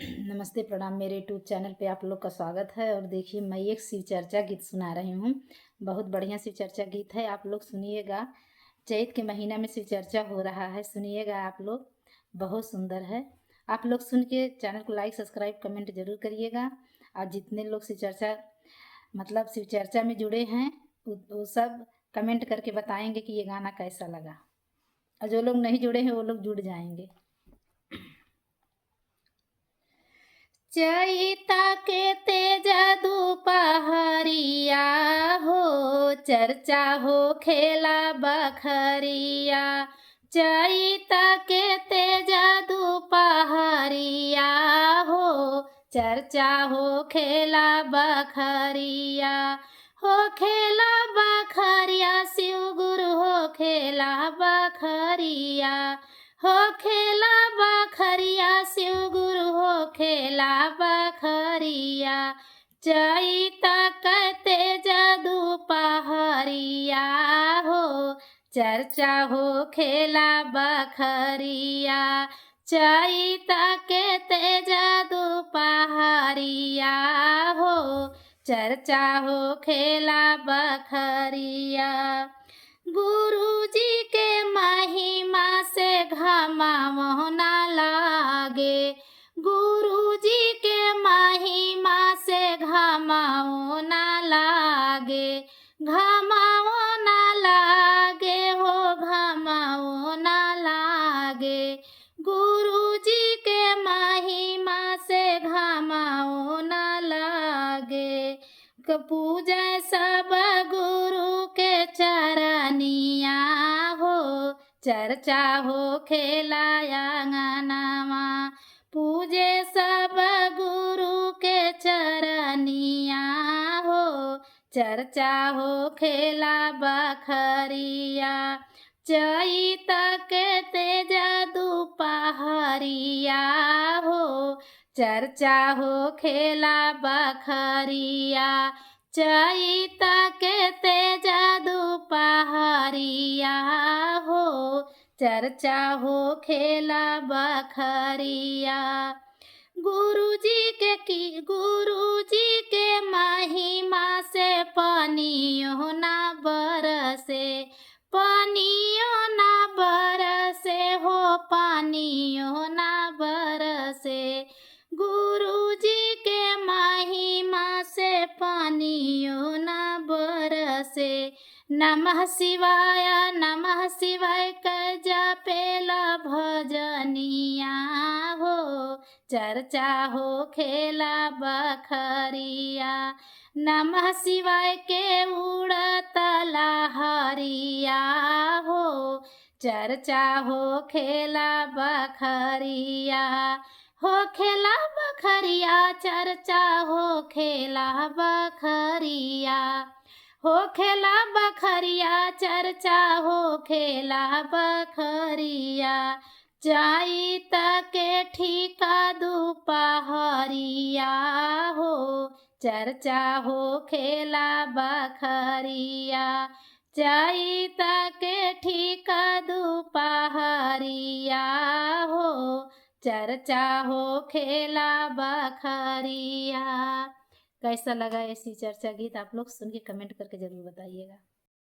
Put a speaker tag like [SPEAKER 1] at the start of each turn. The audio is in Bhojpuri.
[SPEAKER 1] नमस्ते प्रणाम। मेरे यूट्यूब चैनल पे आप लोग का स्वागत है। और देखिए, मैं एक शिव चर्चा गीत सुना रही हूँ। बहुत बढ़िया शिव चर्चा गीत है, आप लोग सुनिएगा। चैत के महीना में शिव चर्चा हो रहा है, सुनिएगा आप लोग, बहुत सुंदर है। आप लोग सुन के चैनल को लाइक सब्सक्राइब कमेंट जरूर करिएगा। और जितने लोग शिव चर्चा शिव चर्चा में जुड़े हैं वो सब कमेंट करके बताएंगे कि ये गाना कैसा लगा। और जो लोग नहीं जुड़े हैं वो लोग जुड़ जाएंगे। चैता के तेज दुपहरिया हो, चर्चा हो खेला बखरिया। चैता के तेज दुपहरिया हो, चर्चा हो खेला बखरिया। हो खेला बखरिया, शिव गुरु हो खेला बखरिया। हो खेला बखरिया, शिव गुरु हो खेला बखरिया। चैता कते जदू पहरिया हो, चर्चा हो खेला बखरिया। चैता के तेज दुपहरिया हो, चर्चा हो खेला बखरिया। गुरुजी के महिमा से घमाओ ना लागे। गुरुजी के महिमा से घमाओ ना लागे। घमाओ ना लागे हो, घमाओ ना लागे। गुरुजी के महिमा से घमाओ ना लागे। पूजा सब गुरु के चरनिया हो, चर्चा हो खेला आंगनवा। पूजे सब गुरु के चरनिया हो, चर्चा हो खेला बखरिया। चैता के तेज दुपहरिया हो, चर्चा हो खेला बखरिया। चैता के तेज दुपहरिया हो, चर्चा हो खेला बखरिया। गुरुजी के महिमा से पानियों ना बरसे। पानियों ना बरसे हो, पानियों ना बरसे। गुरुजी के महिमा से पानियों ना बरसे। नमः शिवाय नमः शिवाय कर जपेला भजनिया हो, चर्चा हो खेला बखरिया। नमः शिवाय के उड़त लहरिया हो, चर्चा हो खेला बखरिया। हो खेला बखरिया, चर्चा हो खेला बखरिया। हो खेला बखरिया, चर्चा हो खेला बखरिया। चैता के ठीका दुपहरिया हो, चर्चा हो खेला बखरिया। चैता के ठीका दुपहरिया हो, चर्चा हो खेला बखरिया। कैसा लगा ऐसी चर्चा गीत, आप लोग सुन के कमेंट करके जरूर बताइएगा।